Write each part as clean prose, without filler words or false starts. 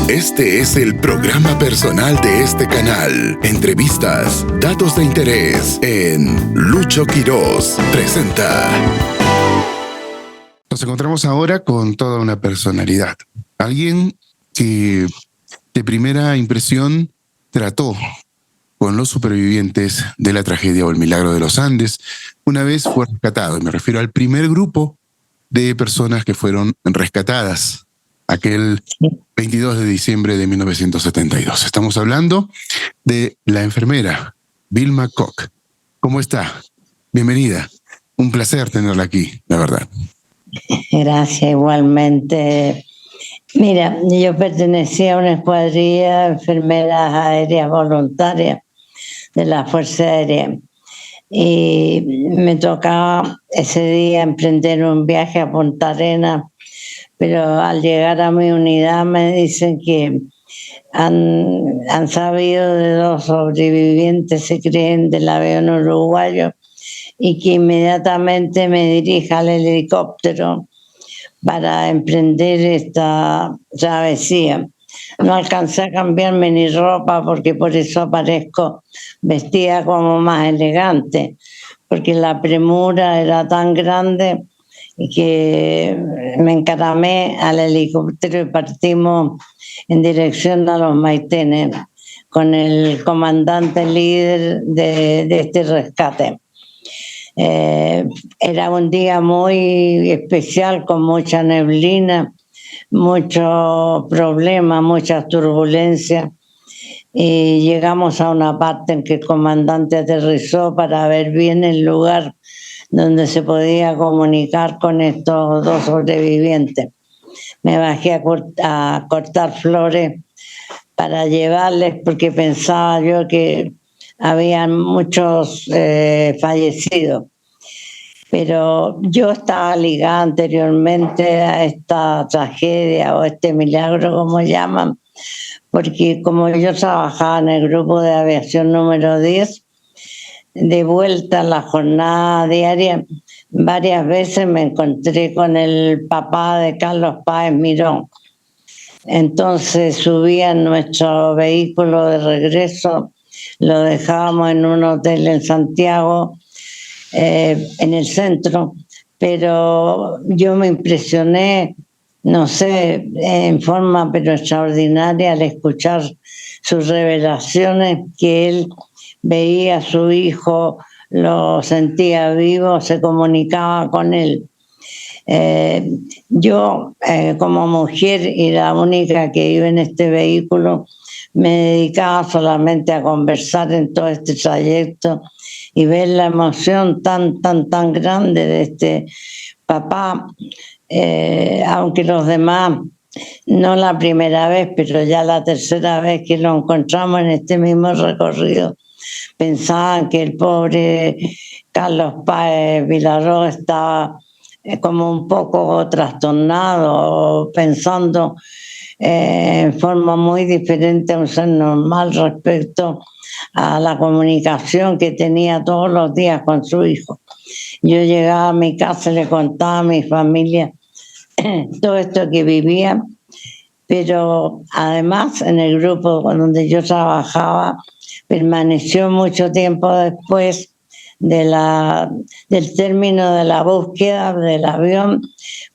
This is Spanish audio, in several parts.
Este es el programa personal de este canal. Entrevistas, datos de interés en Lucho Quiroz presenta. Nos encontramos ahora con toda una personalidad. Alguien que de primera impresión trató con los supervivientes de la tragedia o el milagro de los Andes. Una vez fue rescatado, y me refiero al primer grupo de personas que fueron rescatadas aquel 22 de diciembre de 1972. Estamos hablando de la enfermera Vilma Koch. ¿Cómo está? Bienvenida. Un placer tenerla aquí, la verdad. Gracias, igualmente. Mira, yo pertenecía a una escuadrilla de enfermeras aéreas voluntarias de la Fuerza Aérea y me tocaba ese día emprender un viaje a Punta Arenas, pero al llegar a mi unidad me dicen que han sabido de 2 sobrevivientes, se creen, del avión uruguayo, y que inmediatamente me dirija al helicóptero para emprender esta travesía. No alcancé a cambiarme ni ropa porque por eso aparezco vestida como más elegante, porque la premura era tan grande que me encaramé al helicóptero y partimos en dirección a los Maitenes con el comandante líder de este rescate. Era un día muy especial, con mucha neblina, muchos problemas, muchas turbulencias, y llegamos a una parte en que el comandante aterrizó para ver bien el lugar donde se podía comunicar con estos 2 sobrevivientes. Me bajé a cortar flores para llevarles, porque pensaba yo que habían muchos fallecidos. Pero yo estaba ligada anteriormente a esta tragedia o este milagro, como llaman, porque como yo trabajaba en el grupo de aviación número 10, de vuelta a la jornada diaria, varias veces me encontré con el papá de Carlos Páez Mirón. Entonces subía en nuestro vehículo de regreso, lo dejábamos en un hotel en Santiago, en el centro, pero yo me impresioné, no sé, en forma pero extraordinaria, al escuchar sus revelaciones, que él veía a su hijo, lo sentía vivo, se comunicaba con él. Yo, como mujer y la única que iba en este vehículo, me dedicaba solamente a conversar en todo este trayecto y ver la emoción tan grande de este papá, aunque los demás, no la primera vez, pero ya la tercera vez que lo encontramos en este mismo recorrido, pensaban que el pobre Carlos Páez Vilaró estaba como un poco trastornado, pensando en forma muy diferente a un ser normal respecto a la comunicación que tenía todos los días con su hijo. Yo llegaba a mi casa y le contaba a mi familia todo esto que vivía, pero además en el grupo donde yo trabajaba permaneció mucho tiempo después del término de la búsqueda del avión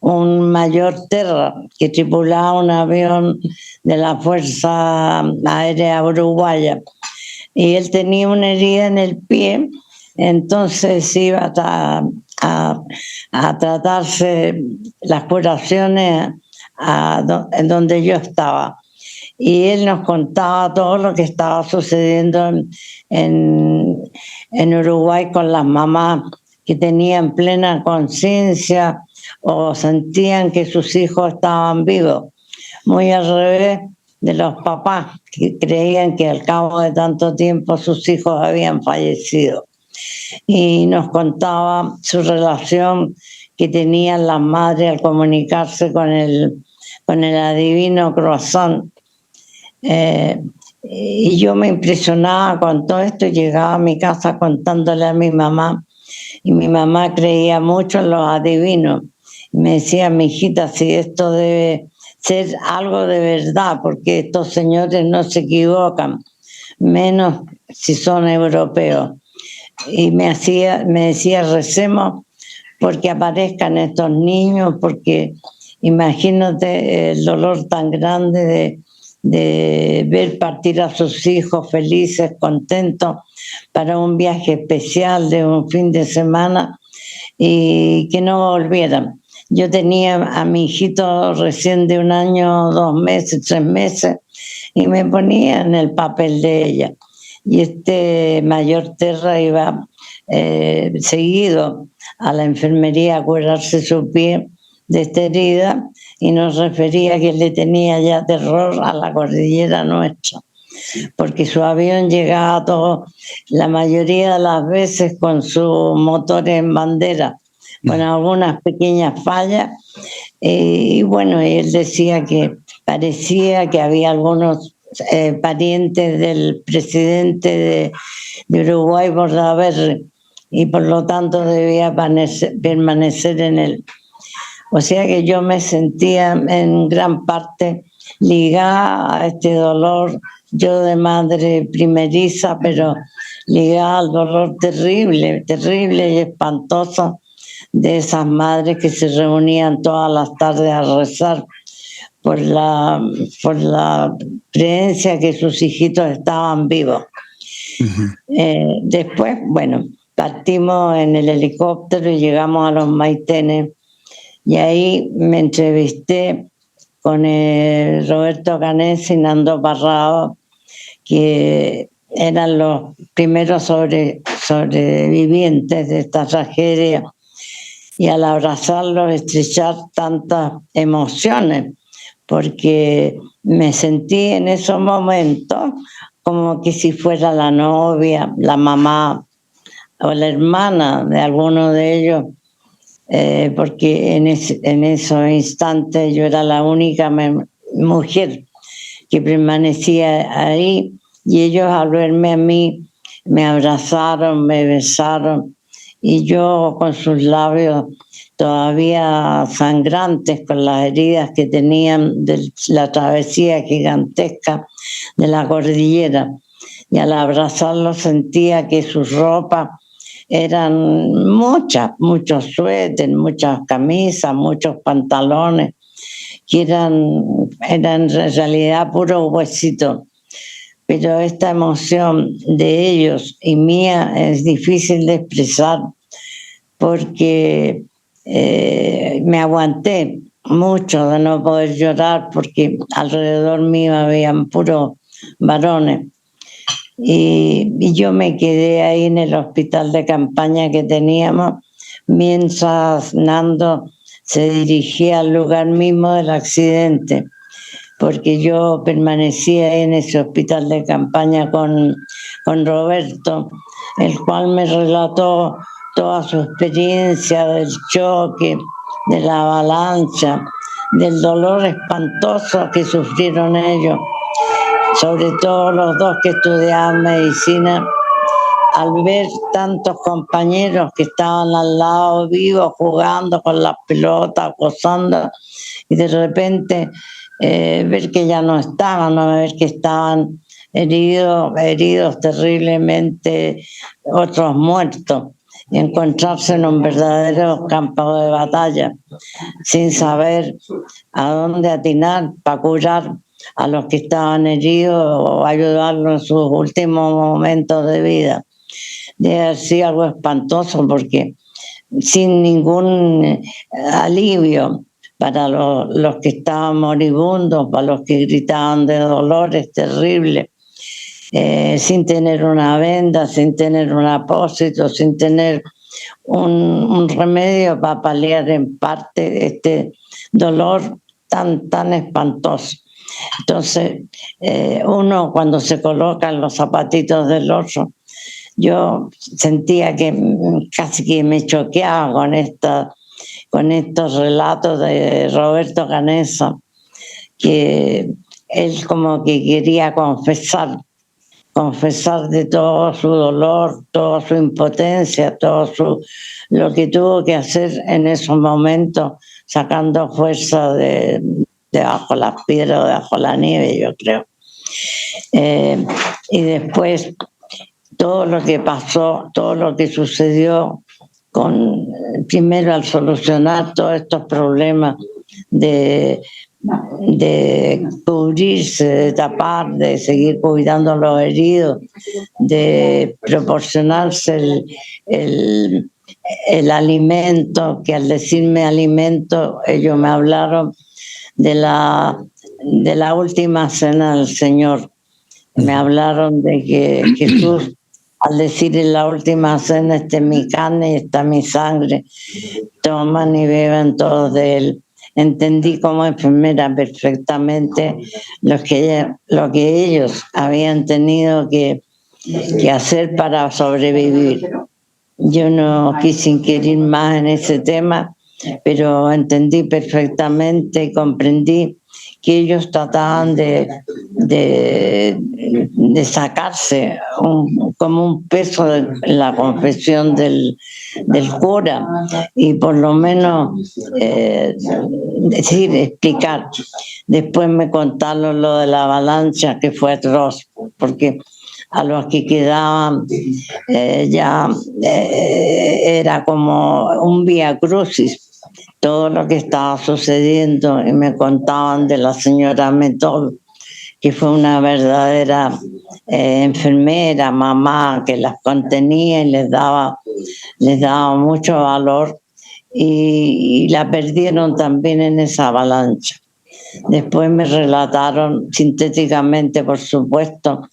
un mayor Terra que tripulaba un avión de la Fuerza Aérea Uruguaya, y él tenía una herida en el pie, entonces iba a tratarse las curaciones en donde yo estaba. Y él nos contaba todo lo que estaba sucediendo en Uruguay con las mamás que tenían plena conciencia o sentían que sus hijos estaban vivos, muy al revés de los papás que creían que al cabo de tanto tiempo sus hijos habían fallecido. Y nos contaba su relación que tenían las madres al comunicarse con el adivino Croissant. Y yo me impresionaba con todo esto y llegaba a mi casa contándole a mi mamá, y mi mamá creía mucho en los adivinos. Me decía: mi hijita, si esto debe ser algo de verdad, porque estos señores no se equivocan, menos si son europeos. Y me decía, recemos porque aparezcan estos niños, porque imagínate el dolor tan grande de ver partir a sus hijos felices, contentos, para un viaje especial de un fin de semana y que no volvieran. Yo tenía a mi hijito recién de 1 año, 2 meses, 3 meses, y me ponía en el papel de ella. Y este mayor Terra iba seguido a la enfermería a curarse su pie de esta herida y nos refería que le tenía ya terror a la cordillera nuestra, porque su avión llegaba todo, la mayoría de las veces con su motor en bandera, con algunas pequeñas fallas, y bueno, él decía que parecía que había algunos parientes del presidente de Uruguay, Bordaberry, y por lo tanto debía permanecer en él. O sea que yo me sentía en gran parte ligada a este dolor, yo de madre primeriza, pero ligada al dolor terrible, terrible y espantoso de esas madres que se reunían todas las tardes a rezar por la creencia que sus hijitos estaban vivos. Después, bueno, partimos en el helicóptero y llegamos a los Maitenes, y ahí me entrevisté con Roberto Canessa y Nando Parrado, que eran los primeros sobrevivientes de esta tragedia, y al abrazarlos estrechar tantas emociones, porque me sentí en esos momentos como que si fuera la novia, la mamá o la hermana de alguno de ellos, porque en esos instantes yo era la única mujer que permanecía ahí, y ellos al verme a mí me abrazaron, me besaron, y yo con sus labios todavía sangrantes, con las heridas que tenían de la travesía gigantesca de la cordillera, y al abrazarlos sentía que sus ropas eran muchos suéteres, muchas camisas, muchos pantalones, que eran en realidad puro huesito. Pero esta emoción de ellos y mía es difícil de expresar, porque me aguanté mucho de no poder llorar, porque alrededor mío habían puros varones. Y yo me quedé ahí en el hospital de campaña que teníamos, mientras Nando se dirigía al lugar mismo del accidente, porque yo permanecía en ese hospital de campaña con Roberto, el cual me relató toda su experiencia del choque, de la avalancha, del dolor espantoso que sufrieron ellos, sobre todo los dos que estudiaban medicina, al ver tantos compañeros que estaban al lado vivos, jugando con las pelotas, gozando, y de repente ver que ya no estaban, ver que estaban heridos terriblemente, otros muertos, y encontrarse en un verdadero campo de batalla, sin saber a dónde atinar para curar a los que estaban heridos o ayudarlos en sus últimos momentos de vida. Debe haber sido algo espantoso, porque sin ningún alivio para los que estaban moribundos, para los que gritaban de dolores terribles, sin tener una venda, sin tener un apósito, sin tener un remedio para paliar en parte este dolor tan espantoso. Entonces, uno cuando se coloca en los zapatitos del otro, yo sentía que casi que me choqueaba con estos relatos de Roberto Canessa, que él como que quería confesar de todo su dolor, toda su impotencia, lo que tuvo que hacer en esos momentos, sacando fuerza de debajo de las piedras o debajo de la nieve, yo creo. Y después todo lo que pasó, todo lo que sucedió primero al solucionar todos estos problemas de cubrirse, de tapar, de seguir cuidando a los heridos, de proporcionarse el alimento, que al decirme alimento ellos me hablaron de la última cena del Señor. Me hablaron de que Jesús, al decir en la última cena, esta es mi carne y esta es mi sangre, toman y beban todos de él. Entendí como enfermera perfectamente lo que ellos habían tenido que hacer para sobrevivir. Yo no quise inquirir más en ese tema, pero entendí perfectamente y comprendí que ellos trataban de sacarse como un peso de la confesión del cura y por lo menos explicar. Después me contaron lo de la avalancha, que fue atroz, porque a los que quedaban era como un vía crucis todo lo que estaba sucediendo, y me contaban de la señora Metol, que fue una verdadera enfermera, mamá, que las contenía y les daba mucho valor, y la perdieron también en esa avalancha. Después me relataron sintéticamente, por supuesto,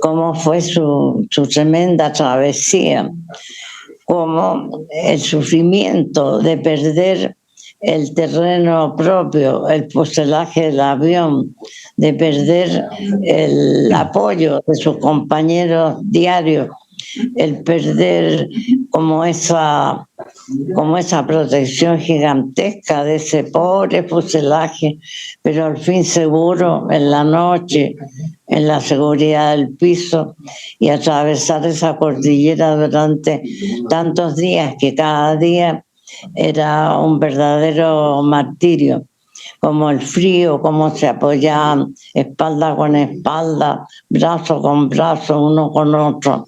cómo fue su tremenda travesía, cómo el sufrimiento de perder el terreno propio, el fuselaje del avión, de perder el apoyo de sus compañeros diarios, el perder como esa protección gigantesca de ese pobre fuselaje, pero al fin seguro en la noche, en la seguridad del piso, y atravesar esa cordillera durante tantos días que cada día era un verdadero martirio, como el frío, cómo se apoyaban espalda con espalda, brazo con brazo, uno con otro.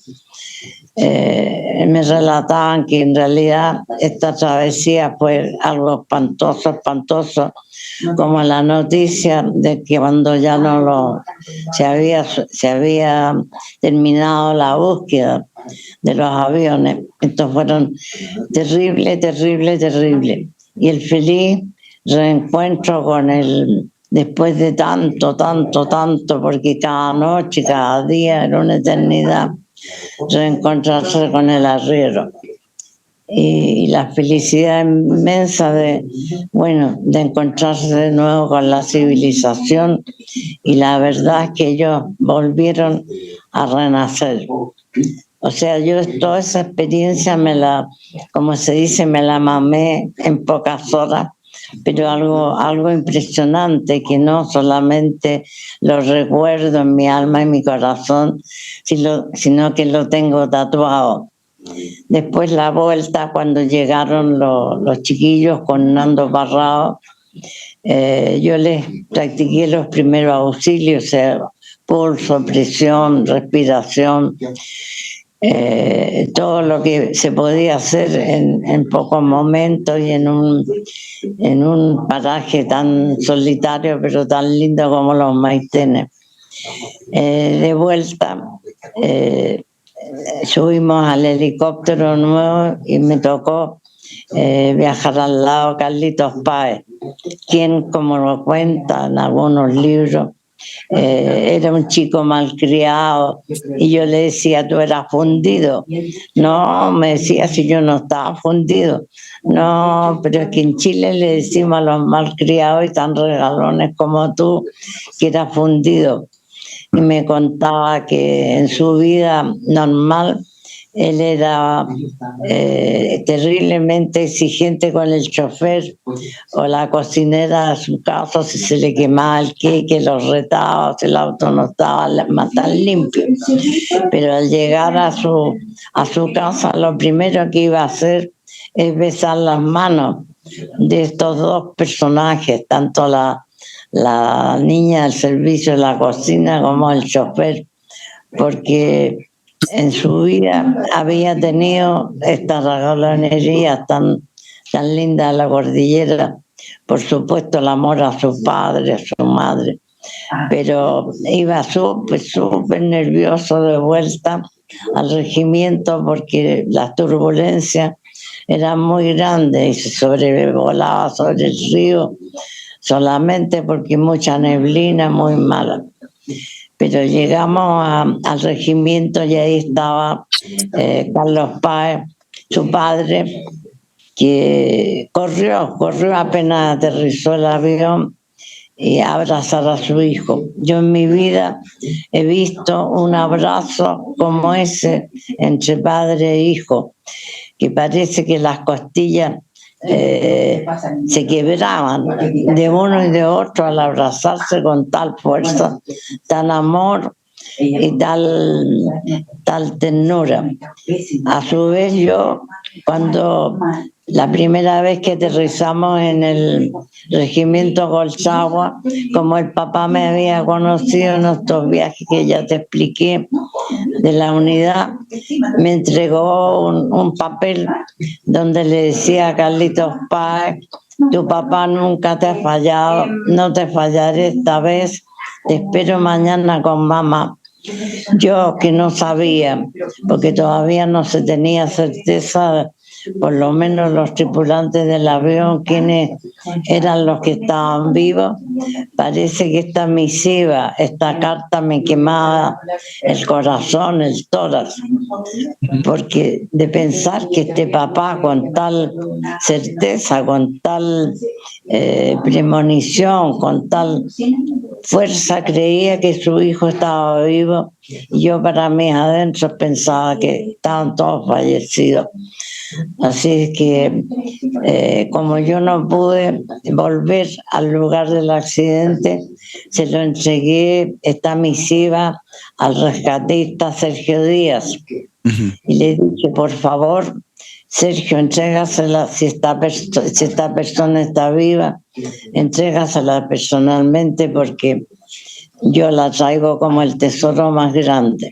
Me relataban que en realidad esta travesía fue algo espantoso, como la noticia de que cuando ya se había terminado la búsqueda de los aviones. Estos fueron terrible. Y el feliz reencuentro con él después de tanto, porque cada noche, cada día era una eternidad, reencontrarse con el arriero. Y la felicidad inmensa de encontrarse de nuevo con la civilización, y la verdad es que ellos volvieron a renacer. O sea, yo toda esa experiencia como se dice, me la mamé en pocas horas, pero algo impresionante, que no solamente lo recuerdo en mi alma y mi corazón, sino que lo tengo tatuado. Después la vuelta, cuando llegaron los chiquillos con Nando Barrao, yo les practiqué los primeros auxilios, o sea, pulso, presión, respiración, todo lo que se podía hacer en pocos momentos y en un paraje tan solitario pero tan lindo como los Maitenes. De vuelta subimos al helicóptero nuevo y me tocó viajar al lado de Carlitos Páez, quien, como lo cuenta en algunos libros, era un chico malcriado, y yo le decía, tú eras fundido. No, me decía, si yo no estaba fundido. No, pero es que en Chile le decimos a los malcriados y tan regalones como tú que eras fundido. Y me contaba que en su vida normal él era terriblemente exigente con el chofer o la cocinera de su casa. Si se le quemaba el queque, los retaba, si el auto no estaba tan limpio. Pero al llegar a su casa, lo primero que iba a hacer es besar las manos de estos dos personajes, tanto la la niña del servicio de la cocina como el chofer, porque en su vida había tenido estas regalonerías tan lindas de la cordillera. Por supuesto, el amor a su padre, a su madre, pero iba súper nervioso de vuelta al regimiento porque las turbulencias eran muy grandes y se sobrevolaba sobre el río solamente porque mucha neblina, muy mala. Pero llegamos al regimiento y ahí estaba Carlos Páez, su padre, que corrió apenas aterrizó el avión y abrazar a su hijo. Yo en mi vida he visto un abrazo como ese entre padre e hijo, que parece que las costillas se quebraban de uno y de otro al abrazarse con tal fuerza, tal amor y tal ternura. A su vez yo, cuando la primera vez que aterrizamos en el regimiento Colchagua, como el papá me había conocido en estos viajes que ya te expliqué de la unidad, me entregó un papel donde le decía a Carlitos Páez: tu papá nunca te ha fallado, no te fallaré esta vez, te espero mañana con mamá. Yo, que no sabía, porque todavía no se tenía certeza, por lo menos los tripulantes del avión, quiénes eran los que estaban vivos, parece que esta misiva, esta carta me quemaba el corazón, el tórax, porque de pensar que este papá con tal certeza, con tal premonición, con tal fuerza creía que su hijo estaba vivo, y yo para mí adentro pensaba que estaban todos fallecidos. Así es que como yo no pude volver al lugar del accidente, se lo entregué esta misiva al rescatista Sergio Díaz. Y le dije: por favor, Sergio, entrégasela, si esta persona está viva, entrégasela personalmente, porque yo la traigo como el tesoro más grande.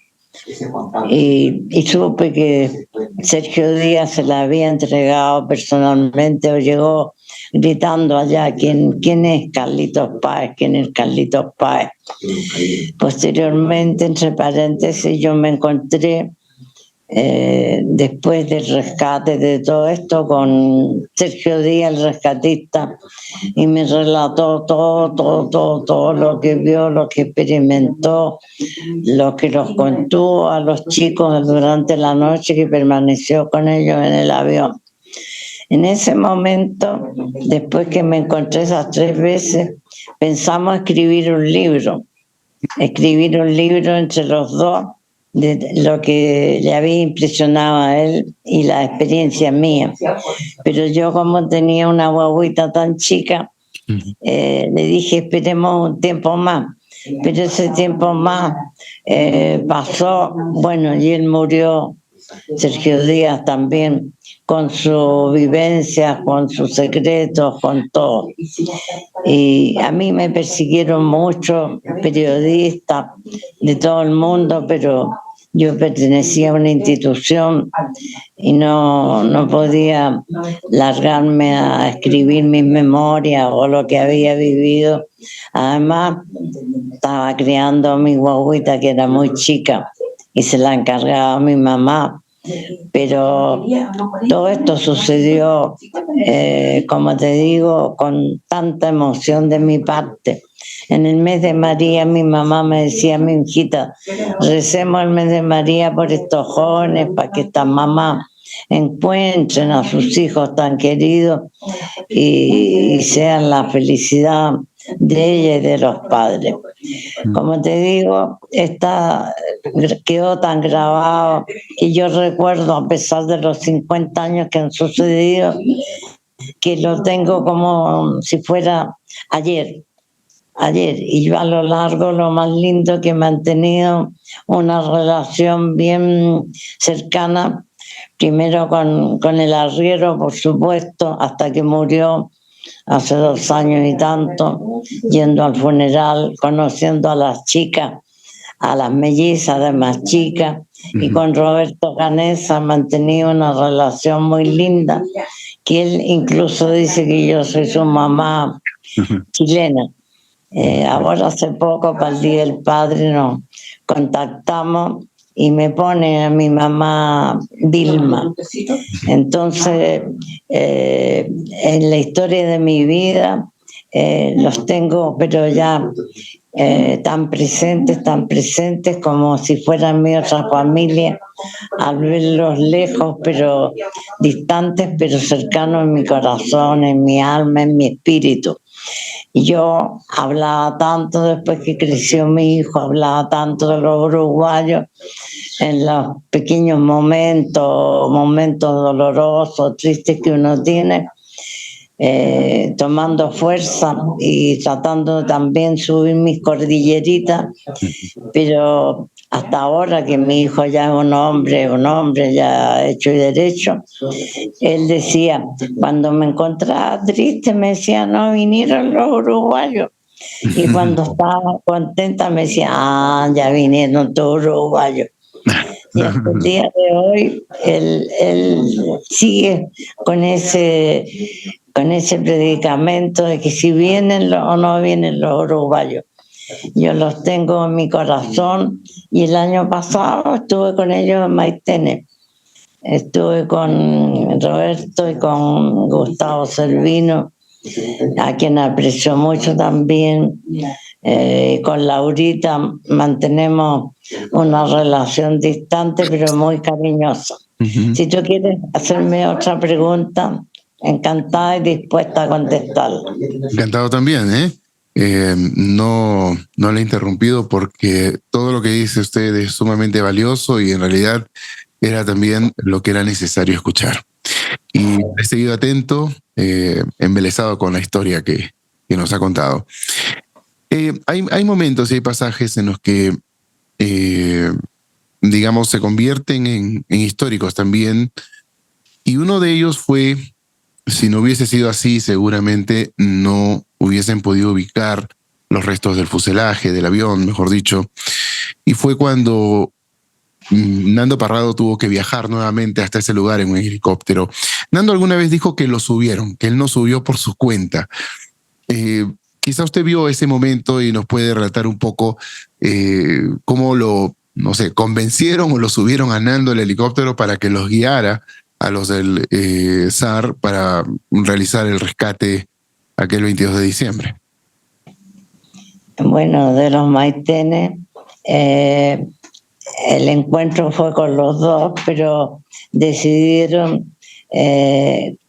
Y supe que Sergio Díaz se la había entregado personalmente, o llegó gritando allá: ¿quién es Carlitos Páez? ¿Quién es Carlitos Páez? Posteriormente, entre paréntesis, yo me encontré después del rescate de todo esto con Sergio Díaz, el rescatista, y me relató todo lo que vio, lo que experimentó, lo que los contó a los chicos durante la noche que permaneció con ellos en el avión. En ese momento, después que me encontré esas 3 veces, pensamos escribir un libro entre los dos, de lo que le había impresionado a él y la experiencia mía. Pero yo, como tenía una guaguita tan chica, le dije: esperemos un tiempo más. Pero ese tiempo más pasó, bueno, y él murió, Sergio Díaz también, con su vivencia, con sus secretos, con todo. Y a mí me persiguieron mucho periodistas de todo el mundo, pero yo pertenecía a una institución y no podía largarme a escribir mis memorias o lo que había vivido. Además, estaba criando a mi guaguita, que era muy chica, y se la encargaba a mi mamá. Pero todo esto sucedió, como te digo, con tanta emoción de mi parte. En el mes de María, mi mamá me decía: mi hijita, recemos el mes de María por estos jóvenes, para que estas mamás encuentren a sus hijos tan queridos y sean la felicidad de ella y de los padres. Como te digo, quedó tan grabado, y yo recuerdo, a pesar de los 50 años que han sucedido, que lo tengo como si fuera ayer. Y yo, a lo largo, lo más lindo, que he mantenido una relación bien cercana, primero con el arriero, por supuesto, hasta que murió hace 2 años y tanto, yendo al funeral, conociendo a las chicas, a las mellizas de más chicas, y con Roberto Canessa mantenido una relación muy linda, que él incluso dice que yo soy su mamá chilena. Ahora hace poco, para el Día del Padre, nos contactamos y me pone a mi mamá Vilma. Entonces, en la historia de mi vida los tengo, pero ya tan presentes como si fueran mi otra familia, al verlos lejos, pero distantes, pero cercanos en mi corazón, en mi alma, en mi espíritu. Y yo hablaba tanto después que creció mi hijo, hablaba tanto de los uruguayos en los pequeños momentos dolorosos, tristes que uno tiene, tomando fuerza y tratando también subir mis cordilleritas, pero hasta ahora que mi hijo ya es un hombre ya hecho y derecho, él decía, cuando me encontraba triste me decía, no vinieron los uruguayos. Y cuando estaba contenta me decía, ya vinieron todos uruguayos. Y hasta el día de hoy él sigue con ese predicamento de que si vienen o no vienen los uruguayos. Yo los tengo en mi corazón y el año pasado estuve con ellos en Maitene. Estuve con Roberto y con Gustavo Servino, a quien aprecio mucho también. Con Laurita mantenemos una relación distante pero muy cariñosa. Si tú quieres hacerme otra pregunta, encantada y dispuesta a contestarla. Encantado también, no le he interrumpido porque todo lo que dice usted es sumamente valioso y en realidad era también lo que era necesario escuchar. Y he seguido atento, embelesado con la historia que nos ha contado. Hay momentos y hay pasajes en los que, digamos, se convierten en históricos también. Y uno de ellos fue, si no hubiese sido así, seguramente no hubiesen podido ubicar los restos del fuselaje, del avión, mejor dicho. Y fue cuando Nando Parrado tuvo que viajar nuevamente hasta ese lugar en un helicóptero. Nando alguna vez dijo que lo subieron, que él no subió por su cuenta. Quizá usted vio ese momento y nos puede relatar un poco cómo convencieron o lo subieron a Nando el helicóptero para que los guiara a los del SAR para realizar el rescate aquel 22 de diciembre. Bueno, de los Maitenes, el encuentro fue con los dos, pero decidieron,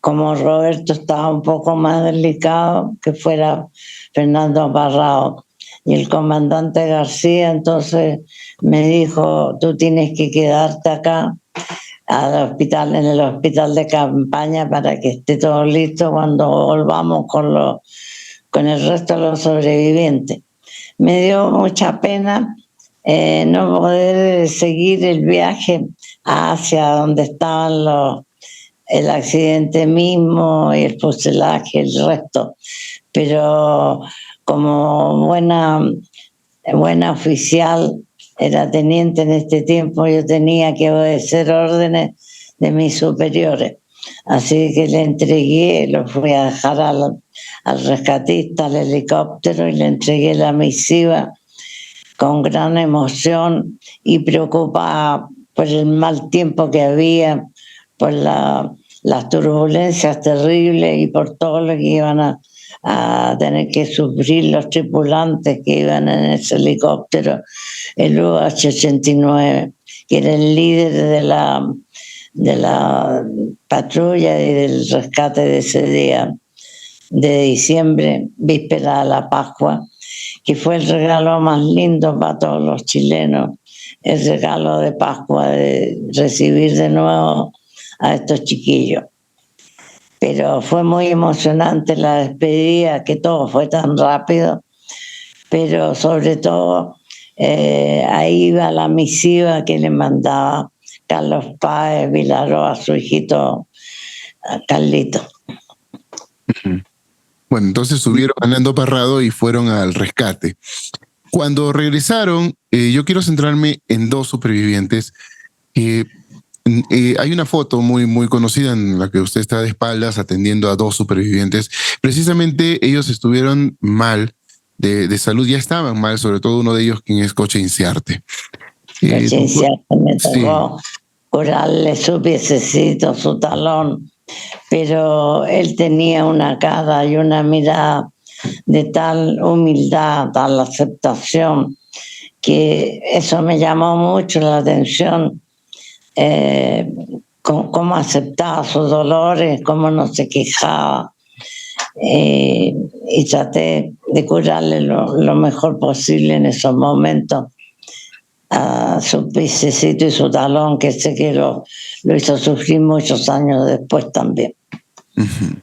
como Roberto estaba un poco más delicado, que fuera Fernando Parrado. Y el comandante García entonces me dijo, tú tienes que quedarte acá en el hospital de campaña para que esté todo listo cuando volvamos con el resto de los sobrevivientes. Me dio mucha pena no poder seguir el viaje hacia donde estaban el accidente mismo y el fuselaje, el resto. Pero como buena oficial, era teniente en este tiempo, yo tenía que obedecer órdenes de mis superiores. Así que le entregué, lo fui a dejar al rescatista, al helicóptero, y le entregué la misiva con gran emoción y preocupada por el mal tiempo que había, por las turbulencias terribles y por todo lo que iban a tener que sufrir los tripulantes que iban en ese helicóptero, el UH-89, que era el líder de la patrulla y del rescate de ese día de diciembre, víspera de la Pascua, que fue el regalo más lindo para todos los chilenos, el regalo de Pascua, de recibir de nuevo a estos chiquillos. Pero fue muy emocionante la despedida, que todo fue tan rápido, pero sobre todo ahí iba la misiva que le mandaba Carlos Páez Vilaró a su hijito Carlito. Bueno, entonces subieron a Nando Parrado y fueron al rescate. Cuando regresaron, yo quiero centrarme en dos supervivientes. Hay una foto muy, muy conocida en la que usted está de espaldas atendiendo a dos supervivientes. Precisamente ellos estuvieron mal de salud, ya estaban mal, sobre todo uno de ellos, quien es Coche Inciarte. Coche Inciarte me sí. tocó curarle su piececito, su talón, pero él tenía una cara y una mirada de tal humildad, tal aceptación, que eso me llamó mucho la atención, cómo aceptaba sus dolores, cómo no se quejaba, y traté de curarle lo mejor posible en esos momentos a su piececito y su talón, que sé que lo hizo sufrir muchos años después también. Uh-huh.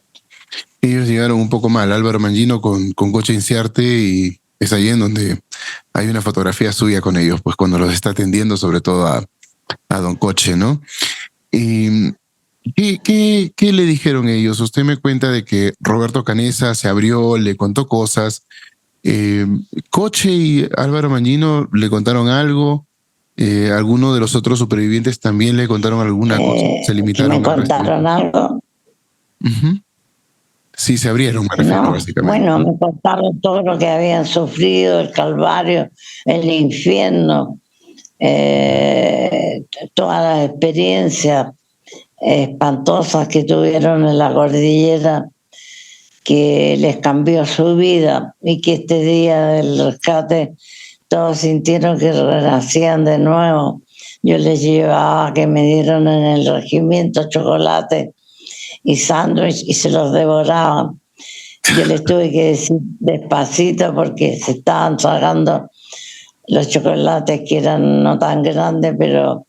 Ellos llegaron un poco mal, Álvaro Mangino con Coche Inciarte, y es ahí en donde hay una fotografía suya con ellos, pues cuando los está atendiendo, sobre todo a don Coche, ¿no? ¿Qué le dijeron ellos? Usted me cuenta de que Roberto Canessa se abrió, le contó cosas. Coche y Álvaro Mangino le contaron algo. ¿Alguno de los otros supervivientes también le contaron alguna cosa? ¿Se limitaron ¿Me contaron algo? Uh-huh. Sí, se abrieron, me refiero, básicamente. Bueno, me contaron todo lo que habían sufrido, el calvario, el infierno, todas las experiencias espantosas que tuvieron en la cordillera, que les cambió su vida, y que este día del rescate todos sintieron que renacían de nuevo. Yo les llevaba, que me dieron en el regimiento chocolate y sándwich y se los devoraban. Yo les tuve que decir despacito porque se estaban tragando los chocolates, que eran no tan grandes, pero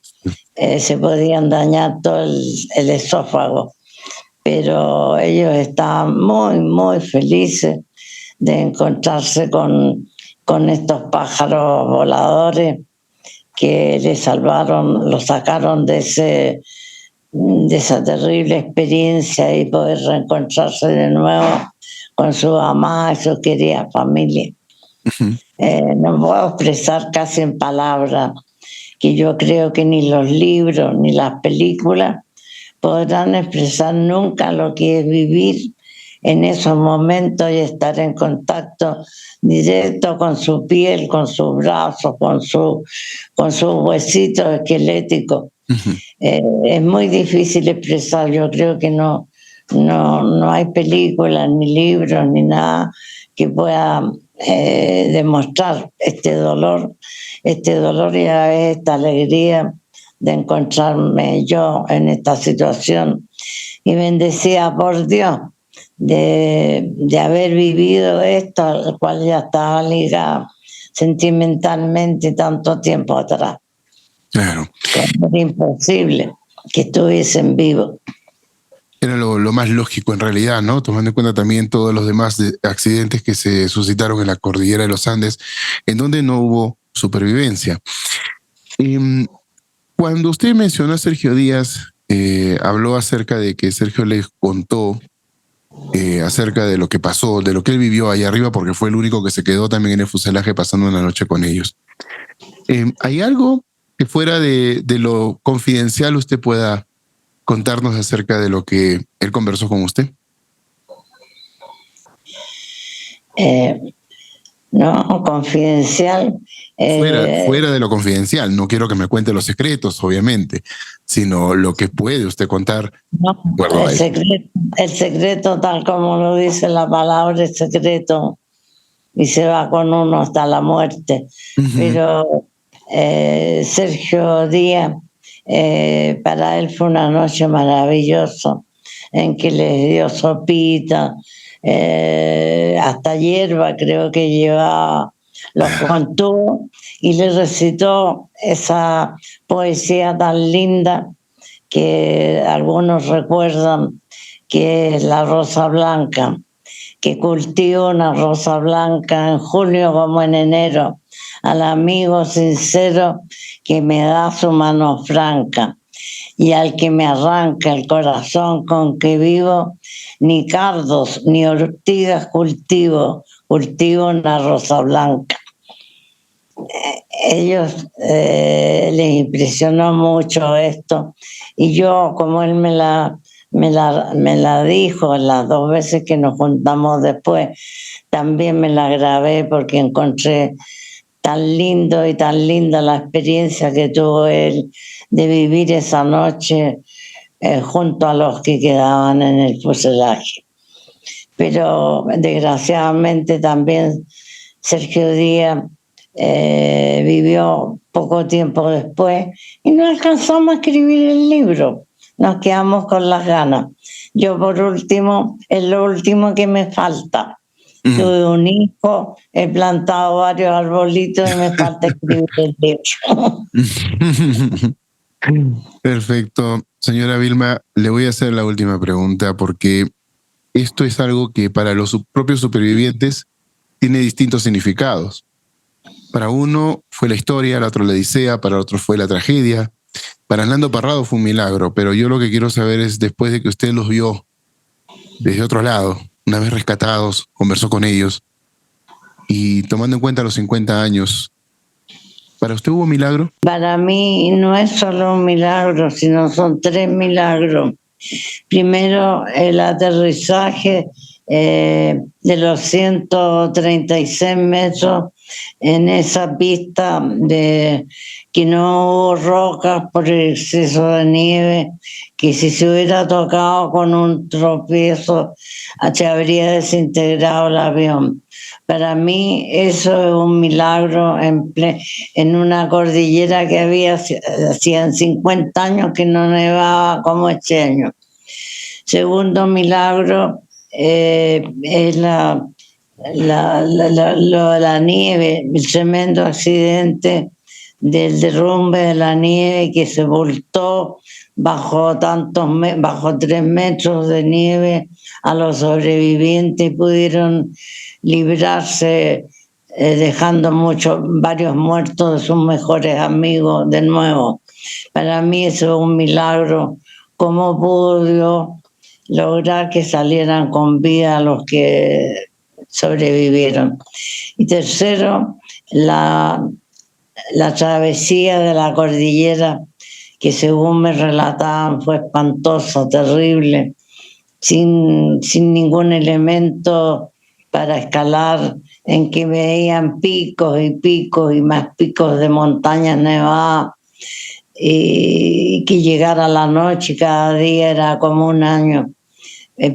se podían dañar todo el esófago. Pero ellos estaban muy, muy felices de encontrarse con estos pájaros voladores que les salvaron, los sacaron de esa terrible experiencia, y poder reencontrarse de nuevo con su amada y su querida familia. Uh-huh. No puedo expresar casi en palabras, que yo creo que ni los libros ni las películas podrán expresar nunca lo que es vivir en esos momentos y estar en contacto directo con su piel, con sus brazos, con sus huesitos esqueléticos. Uh-huh. Es muy difícil expresar. Yo creo que no hay películas, ni libros, ni nada que pueda demostrar este dolor y a la vez esta alegría de encontrarme yo en esta situación, y bendecida por Dios de haber vivido esto, al cual ya estaba ligada sentimentalmente tanto tiempo atrás. Claro. Era imposible que estuviesen vivos. Era lo más lógico en realidad, ¿no? Tomando en cuenta también todos los demás accidentes que se suscitaron en la cordillera de los Andes, en donde no hubo supervivencia. Cuando usted mencionó a Sergio Díaz, habló acerca de que Sergio les contó acerca de lo que pasó, de lo que él vivió allá arriba, porque fue el único que se quedó también en el fuselaje pasando una noche con ellos. ¿Hay algo que fuera de lo confidencial usted pueda contarnos acerca de lo que él conversó con usted? No, confidencial. Fuera de lo confidencial, no quiero que me cuente los secretos, obviamente, sino lo que puede usted contar. No, el secreto, tal como lo dice la palabra, es secreto, y se va con uno hasta la muerte. Uh-huh. Pero Sergio Díaz, para él fue una noche maravillosa, en que les dio sopita, hasta hierba creo que llevaba, los contó y le recitó esa poesía tan linda que algunos recuerdan, que es la rosa blanca, que cultivo una rosa blanca en junio como en enero, al amigo sincero que me da su mano franca. y al que me arranca el corazón con que vivo, ni cardos ni ortigas cultivo una rosa blanca. Ellos les impresionó mucho esto, y yo, como él me la dijo las 2 veces que nos juntamos después, también me la grabé porque encontré tan lindo y tan linda la experiencia que tuvo él de vivir esa noche junto a los que quedaban en el fuselaje. Pero desgraciadamente también Sergio Díaz vivió poco tiempo después y no alcanzamos a escribir el libro. Nos quedamos con las ganas. Yo, por último, es lo último que me falta. Tuve un hijo, he plantado varios arbolitos y me falta escribir el libro. Perfecto. Señora Vilma, le voy a hacer la última pregunta porque esto es algo que para los propios supervivientes tiene distintos significados. Para uno fue la historia, para otro la odisea, para otro fue la tragedia. Para Hernando Parrado fue un milagro, pero yo lo que quiero saber es, después de que usted los vio desde otro lado, una vez rescatados, conversó con ellos, y tomando en cuenta los 50 años, ¿para usted hubo milagro? Para mí no es solo un milagro, sino son 3 milagros. Primero, el aterrizaje de los 136 metros en esa pista de que no hubo rocas por el exceso de nieve, que si se hubiera tocado con un tropiezo se habría desintegrado el avión. Para mí eso es un milagro en una cordillera que hacían 50 años que no nevaba como este año. Segundo milagro es la nieve, el tremendo accidente del derrumbe de la nieve que se voltó bajo 3 metros de nieve a los sobrevivientes y pudieron librarse dejando varios muertos de sus mejores amigos de nuevo. Para mí eso es un milagro. ¿Cómo pudo Dios lograr que salieran con vida los que sobrevivieron? Y tercero, la travesía de la cordillera, que según me relataban fue espantosa, terrible, sin ningún elemento para escalar, en que veían picos y picos y más picos de montañas nevadas, y que llegara la noche cada día era como un año,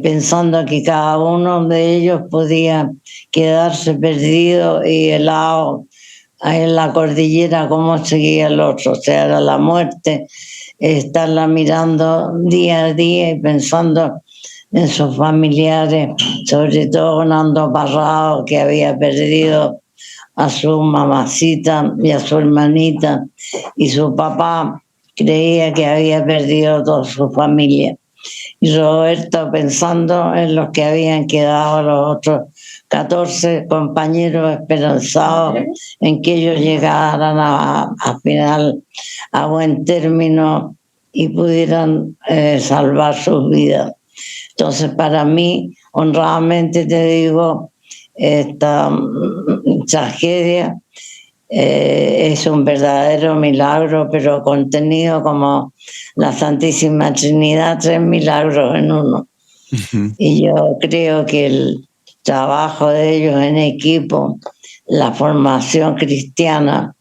pensando que cada uno de ellos podía quedarse perdido y helado en la cordillera como seguía el otro. O sea, era la muerte, estarla mirando día a día y pensando en sus familiares, sobre todo Hernando Parrado, que había perdido a su mamacita y a su hermanita, y su papá creía que había perdido toda su familia. Y Roberto pensando en los que habían quedado, los otros 14 compañeros, esperanzados en que ellos llegaran a final a buen término y pudieran salvar sus vidas. Entonces, para mí, honradamente te digo, esta tragedia es un verdadero milagro, pero contenido como la Santísima Trinidad, 3 milagros en uno. Uh-huh. Y yo creo que el trabajo de ellos en equipo, la formación cristiana,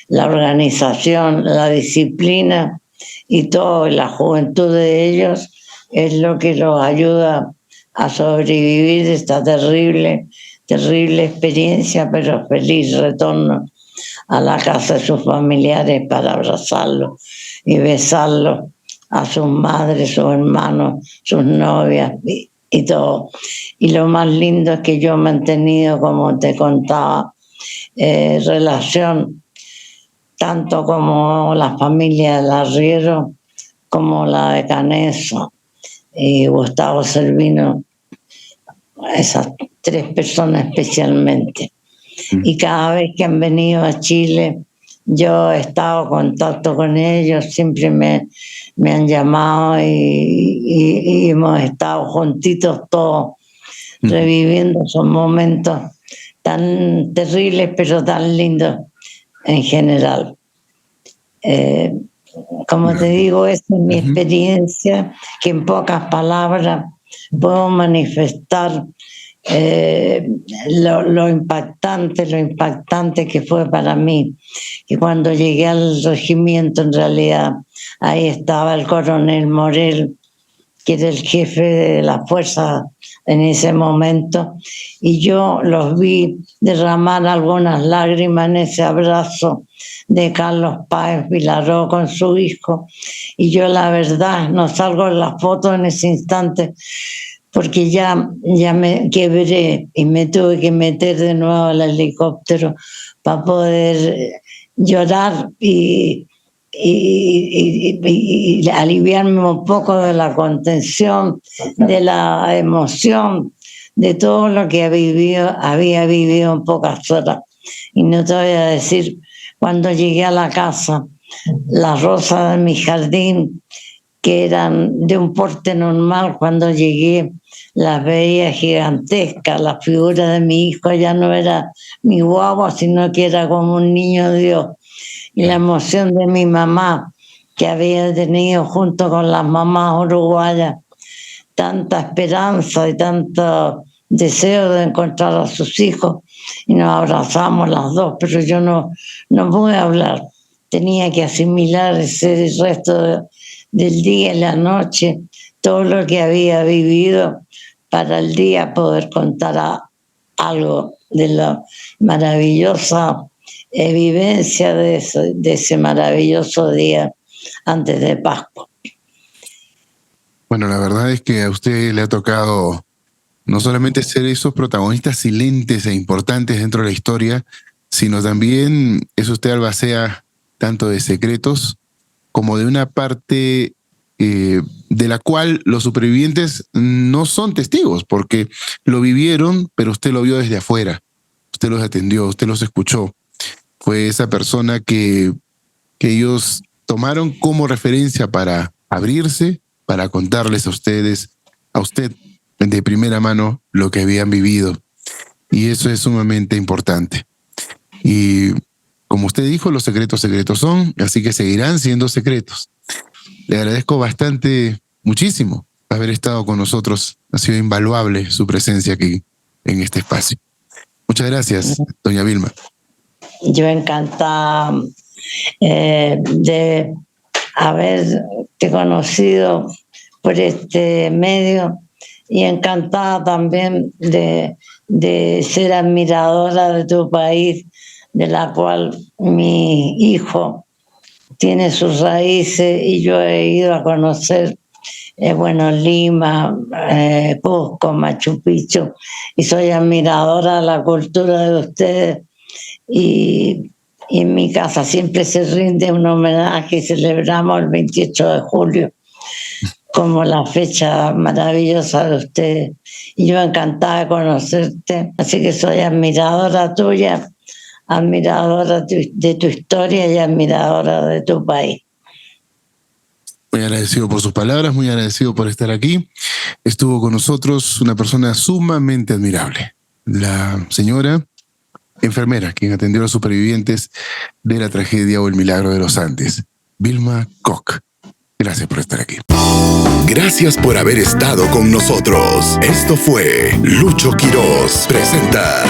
la organización, la disciplina y todo, la juventud de ellos es lo que los ayuda a sobrevivir esta terrible experiencia, pero feliz retorno a la casa de sus familiares para abrazarlos y besarlos, a sus madres, sus hermanos, sus novias y todo. Y lo más lindo es que yo he mantenido, como te contaba, relación tanto como la familia de Larriero como la de Caneso y Gustavo Servino, esas 3 personas especialmente. Y cada vez que han venido a Chile yo he estado en contacto con ellos, siempre me han llamado y hemos estado juntitos todos, reviviendo esos momentos tan terribles, pero tan lindos en general. Como te digo, esta es mi experiencia, que en pocas palabras puedo manifestar lo impactante que fue para mí. Y cuando llegué al regimiento, en realidad, ahí estaba el coronel Morel, que era el jefe de la fuerza en ese momento, y yo los vi derramar algunas lágrimas en ese abrazo de Carlos Páez Vilaró con su hijo, y yo la verdad no salgo en la foto en ese instante porque ya me quebré y me tuve que meter de nuevo al helicóptero para poder llorar y aliviarme un poco de la contención, de la emoción, de todo lo que había vivido en pocas horas. Y no te voy a decir, cuando llegué a la casa, las rosas de mi jardín, que eran de un porte normal, cuando llegué las veía gigantescas. La figura de mi hijo ya no era mi guagua, sino que era como un niño Dios. Y la emoción de mi mamá, que había tenido junto con las mamás uruguayas tanta esperanza y tanto deseo de encontrar a sus hijos, y nos abrazamos las dos, pero yo no pude hablar. Tenía que asimilar ese resto del día y la noche, todo lo que había vivido, para el día poder contar algo de la maravillosa vivencia de ese maravilloso día antes de Pascua. Bueno, la verdad es que a usted le ha tocado no solamente ser esos protagonistas silentes e importantes dentro de la historia, sino también es usted albacea tanto de secretos como de una parte de la cual los supervivientes no son testigos, porque lo vivieron, pero usted lo vio desde afuera. Usted los atendió, usted los escuchó. Fue esa persona que ellos tomaron como referencia para abrirse, para contarles a usted de primera mano lo que habían vivido. Y eso es sumamente importante. Y como usted dijo, los secretos son, así que seguirán siendo secretos. Le agradezco bastante, muchísimo, haber estado con nosotros. Ha sido invaluable su presencia aquí en este espacio. Muchas gracias, doña Vilma. Yo encantada de haberte conocido por este medio y encantada también de ser admiradora de tu país, de la cual mi hijo tiene sus raíces y yo he ido a conocer Lima, Cusco, Machu Picchu, y soy admiradora de la cultura de ustedes. Y en mi casa siempre se rinde un homenaje y celebramos el 28 de julio como la fecha maravillosa de ustedes. Y yo encantada de conocerte, así que soy admiradora tuya, admiradora de tu historia y admiradora de tu país. Muy agradecido por sus palabras, muy agradecido por estar aquí. Estuvo con nosotros una persona sumamente admirable, la señora enfermera, quien atendió a los supervivientes de la tragedia o el milagro de los Andes, Vilma Koch. Gracias por estar aquí. Gracias por haber estado con nosotros. Esto fue Lucho Quiroz presenta